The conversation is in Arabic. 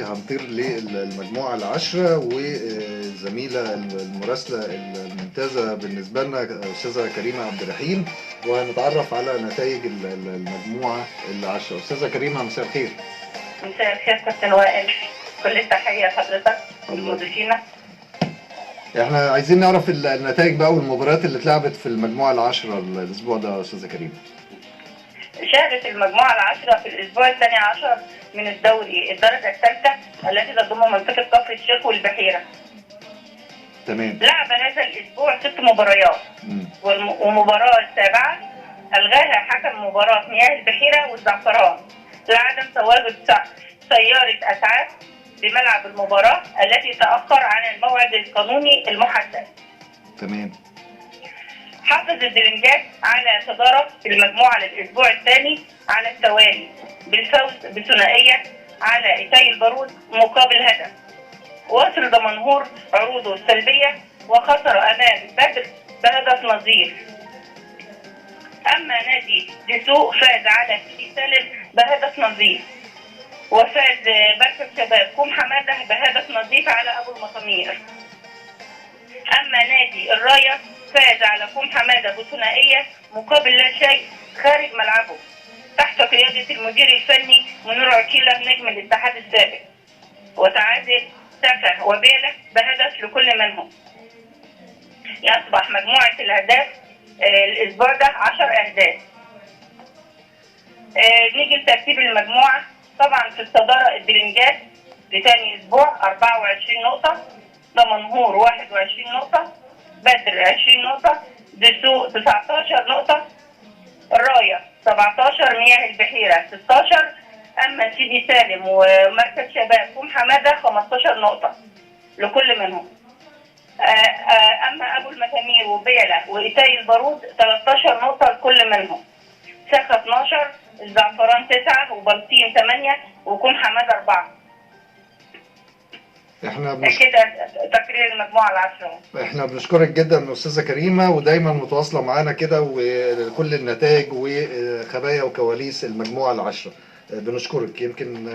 هنطير للمجموعة العشرة، والزميلة المراسلة الممتازة بالنسبة لنا أستاذة كريمة عبد الرحيم، وهنتعرف على نتائج المجموعة العشرة. أستاذة كريمة مساء الخير. مساء الخير كابتن وائل، كل التحية لحضرتك والمضيفين. احنا عايزين نعرف النتائج بقى والمباريات اللي اتلعبت في المجموعة العشرة الأسبوع ده يا أستاذة كريمة. شارك المجموعة العشرة في الأسبوع الثاني عشر من الدوري الدرجة الثالثة التي تضم منطقة كفر الشيخ والبحيرة. تمام. لعب هذا الأسبوع 6 مباريات، والمباراة السابعة ألغاها حكم مباراة مياه البحيرة والزعفران لعدم تواجد سيارة أسعاف بملعب المباراة التي تأخر عن الموعد القانوني المحدد. تمام. حافظ الدرنجات على صدارة المجموعة للأسبوع الثاني على التوالي بالفوز بثنائية على إيتاي البارود مقابل هدف. واصل دمنهور عروضه السلبية وخسر أمام بدر بهدف نظيف. أما نادي دسوق فاز على سيدي سالم بهدف نظيف. وفاز مركز شباب كوم حمادة بهدف نظيف على أبو المسامير. أما نادي الراية فاز على كوم حمادة بثنائية مقابل لا شيء خارج ملعبه تحت قيادة المدير الفني منير عكيلة نجم الاتحاد السابق. وتعادل سكا وبيلة بهدف لكل منهم. يصبح مجموعة الأهداف الأسبوع ده 10 أهداف. نيجي لترتيب المجموعة. طبعا في الصدارة الدرنجات لثاني أسبوع 24 نقطة، دمنهور 21 نقطة، بدر 20 نقطة، دسوق 19 نقطة، الراية 17، مياه البحيرة 16، أما سيدي سالم ومركز شباب كوم حمادة 15 نقطة لكل منهم. أما أبو المسامير وبيلة وإيتاي البارود 13 نقطة لكل منهم. سخا 12، الزعفران 9، وبلطيم 8، وكوم حمادة 4. كده تقرير المجموعة العشرة. احنا بنشكرك جدا استاذة كريمة، ودايما متواصلة معانا كده وكل النتائج وخبايا وكواليس المجموعة العشرة. بنشكرك. يمكن